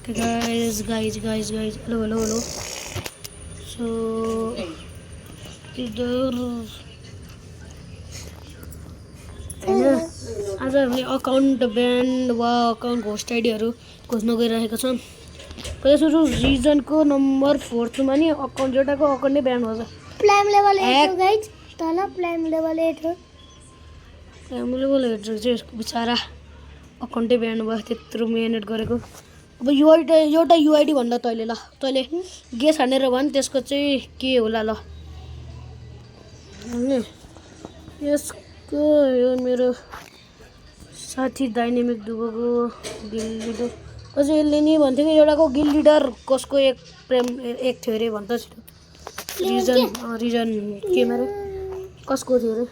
Okay, guys. Hello. So, इधर आज हामीले अकाउन्ट ब्यान्ड वा अकाउन्ट होस्ट आइडीहरू खोज्न गइरहेका छौँ। पहिला सुरु रिजनको नम्बर 4 मा नि अकाउन्ट एउटाको अकाउन्ट नै ब्यान्ड हुन्छ। प्लाम लेभल 8 हो गाइज, तल प्लाम लेभल 8 हो। प्लाम लेभल 8 चाहिँ बिचारा अकाउन्टै ब्यान्ड भयो, त्यत्रो मेहनत गरेको। अब एउटा युआइडी भन्दा तैँले गेस हानेर भन् त्यसको चाहिँ के होला ल। यसको यो मेरो साथी डाइनामिक दुबोको गिल लिडर। अझै यसले नि भन्थ्यो कि एउटाको गिल लिडर कसको एक थियो अरे भन्छ। रिजन के मेरो कसको थियो अरे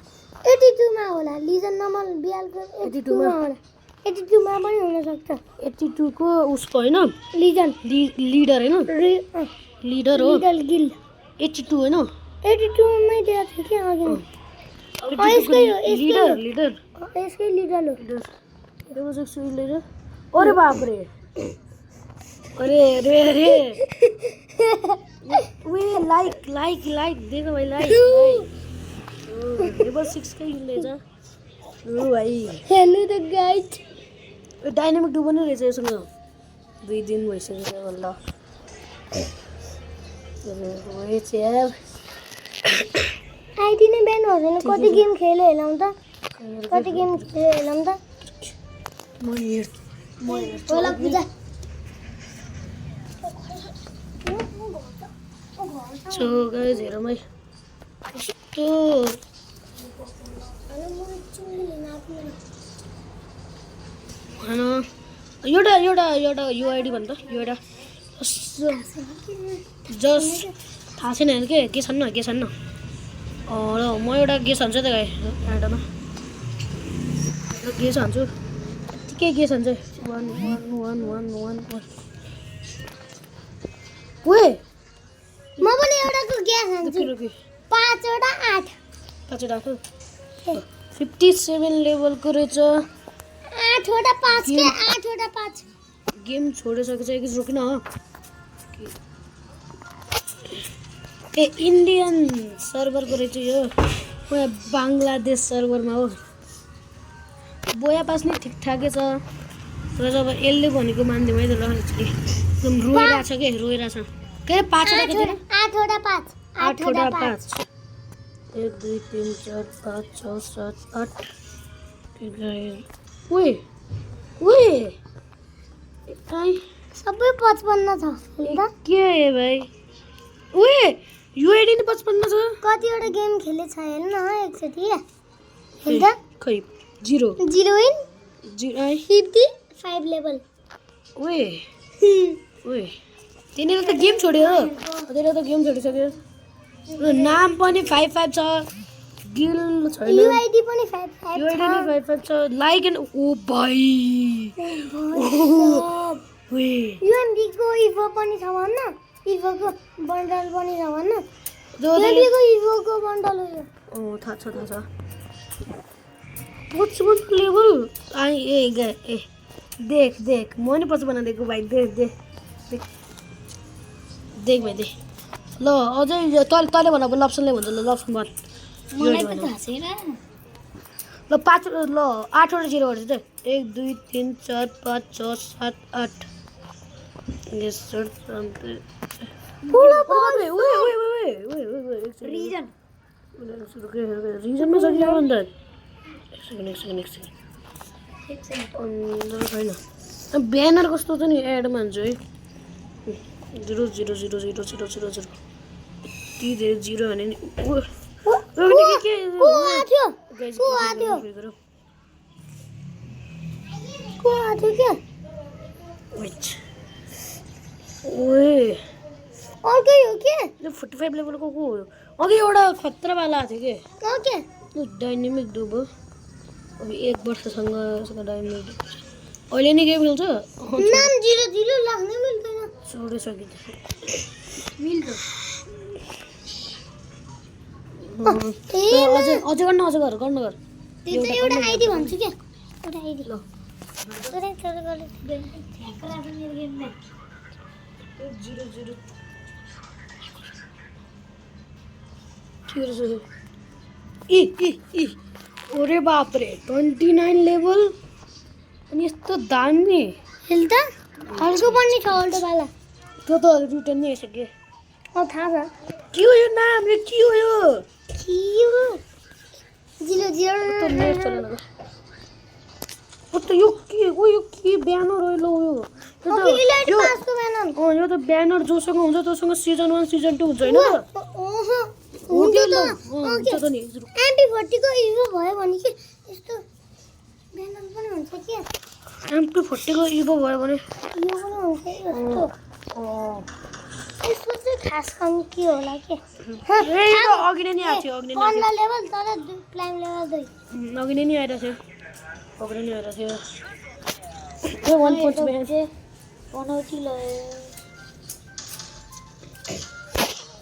82 मा होला। लिजन नमल बियालको 82 मा होला। 82 मा पनि हुन सक्छ। 82 को उसको हैन लिजन लिडर हैन लिडर हो लिडर गिल 82 हैन 82 मै दिएको थियो कि अघि। यसकै लिडर यसकै लिडर हो। त्यो चाहिँ सुई लिडर। अरे बाप रे अरे वे लाइक देखो भाइ लाइक लेभल 6 कै लेजा। ओ भाइ हेलो द गाइज, डाइनामिक डुबो नै रहेछ यससँग 2 दिन भइसक्यो बल्ल। ओए चेयर आइडी नै ब्यान भएन। कति गेम खेले हेलौँ त, कति गेम खेले हेलौँ त। म होला पूजा सो गाइस हेरौँ है कस्तो हैन। एउटा युआइडी भन्छ एउटा जस्ट थाहा छैन के छन् न ल म एउटा गेस हान्छु त गाई एडमा गेस हान्छु ठिकै गेस हान्छ 1 ओए म पनि एउटाको ग्यास हान्छु। 5 वटा 8 57 लेभलको रहेछ। 8 वटा 5 के 8 वटा 5 गेम छोडिसकेछ कि रोकिन हो। ए इन्डियन सर्भरको रहेछ यो। यहाँ बङ्गलादेश सर्भरमा हो। बोया पास नै ठिकठाकै छ तर जब यसले भनेको मान्दिउँ है त ल। एकदम रोइरहेछ के 5 वटा कति 8 वटा 5 8 वटा 5 1 2 3 4 5 6 7 8 ओए सबै 55 छ के है भाइ। ओए युआइडी नि 55 छ। कतिवटा गेम खेले छ हेर्नु न एकचोटि हेर्दा खै 0 इन 55 लेभल। ओए तिनीले त गेम छोड्यो छोडिसक्यो। नाम पनि 55 छ, गिल छैन, युआइडी पनि 55 युआइडी नि 55 छ। लाइक एन्ड ओ भाइ ओए युएमडी को इभो पनि छ भन्न, इभोको बन्डल पनि छ भन्न। युएमडी को इभोको बन्डल हो यो। थाहा छ 55 लेभल आई ए देख म नि 55 दिएको भाइ देख भाइ देख ल। अझै तैँले भन अब लप्सनले भन्छ ल लप्सन भन। मलाई त थाहा छैन ल 5 ल 8 वटा 0 गर्छु त 1 2 3 4 5 6 7 8 यस सर पुरा ओए रिजनमा सकियो भने त एक सेकेन्ड छैन। ब्यानर कस्तो छ नि एडमा हान्छु है 0 0 0 0 0 0 0 ती धेरै 0 हाने नि अर्कै हो के 45 लेभलको को हो। अघि एउटा खतरावाला थियो के डाइनामिक डुबो। अब 1 वर्षसँग डाइनामिक अहिले नि गेम खेल्छ। नाम 00 लाग्नै मिल्दैन। छोडिसक्यो मिल्छ अझै गर्न त्यो चाहिँ एउटा आइडी भन्छु के एउटा आइडी ल। 0 0 इ अरे बापरे 29 लेभल अनि यस्तो दामी हेल त हल्को पनि छ अल्टोवाला त्यो त रिटर्न नै आइसक्यो थाहा छ के हो यो नाम यो के हो यो जिरो त नेट जिरो चलेन ओ त यो के ब्यानर हो लो यो यो त ब्यानर जोसँग हुन्छ त्योसँग सिजन 1 सिजन 2 हुन्छ हैन हुन्छ त नि MP40 को इभो भयो भने के यस्तो ब्यानर पनि हुन्छ के MP40 को इभो भयो भने यो पनि हुन्छ यस्तो यसको चाहिँ खास काम के होला के ए यो अघि नै आएको थियो पन्ध्र लेभल तर प्लाइम लेभल 2 अघि नै आइरहेको थियो अघि नै आइरहेको थियो यो 1 पॉइंट में बनौती ल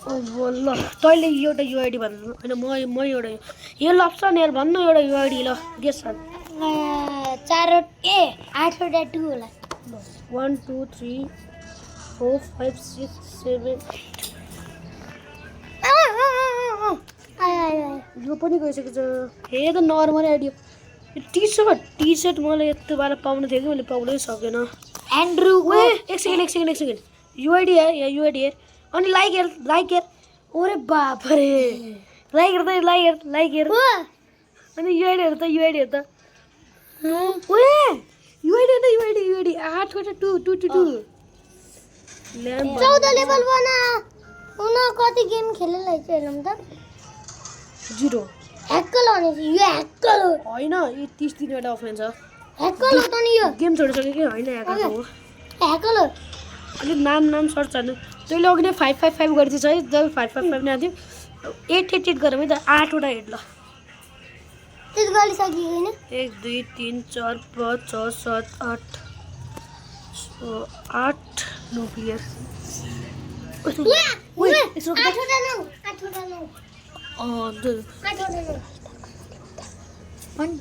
ओ ल तैले एउटा युआइडी भन्नु हैन म एउटा यो लप्सन यार भन्नु एउटा युआइडी ल गेस गर 8वटा 2 होला 1 2 3 4 5 6 7 यो पनि गइसकेको छ हे त नर्मल आइडी यो टी सर्ट मलाई यस्तो बार पाउनु थियो कि मैले पाउनै सकेन एन्ड्रु ओए एक सेकेन्ड युआइडी यार अनि लाइक हेर ओरे बाप रे लाइक हेर अनि युआइडी हेर त ओए युआइडी 8वटा 2 ल्याम्प 14 लेभल बना उन कति गेम खेलेलाई चाहिँ हेरौँ त 0 ह्याकल भने यो ह्याकल हो हैन यो 30 दिनवटा अफलाइन छ ह्याकल हो त नि यो गेम छोडिसक्यो कि हैन ह्याकर हो ह्याकल हो अलि नाम सर्च गर्नु तैँले अघि नै 555 गरिदिएछ है जब 555 नै आउँथ्यो 888 गरौँ है त 8वटा हेड ल त्यति गरिसक्यो होइन 1 2 3 4 5 6 7 8 8 नो प्लेयर ओए यसो 8वटा 9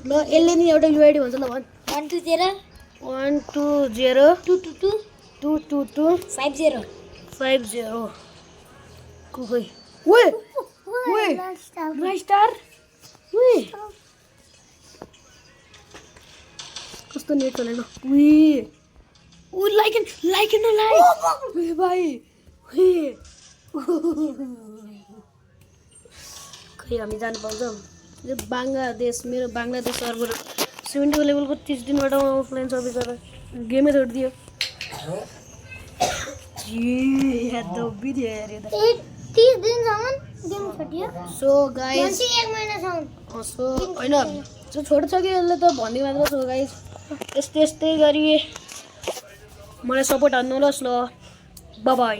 ल यसले नि एउटा युआइडी भन्छ ल भन् 1 2 0 1 2 0 2 2 2 2 2 5 0 5 0 कोही ओए राइट स्टार ओए कस्तो नेट चलेन ओ लाइक ओए भाइ ओए खै हामी जानु पाउँछौँ यो मेरो बङ्गलादेश सर्भर 70 लेभलको 30 दिनबाट अफलाइन सर्भिस गरेर गेमै छोडिदियो तीस दिनसम्म गेम छोडियो सो गाइस 1 महिनासम्म सो हैन जो छोड्छ कि यसले त भन्ने मात्र सो गाइस यस्तै गरी मलाई सपोर्ट हान्नुहोस् ल बाइ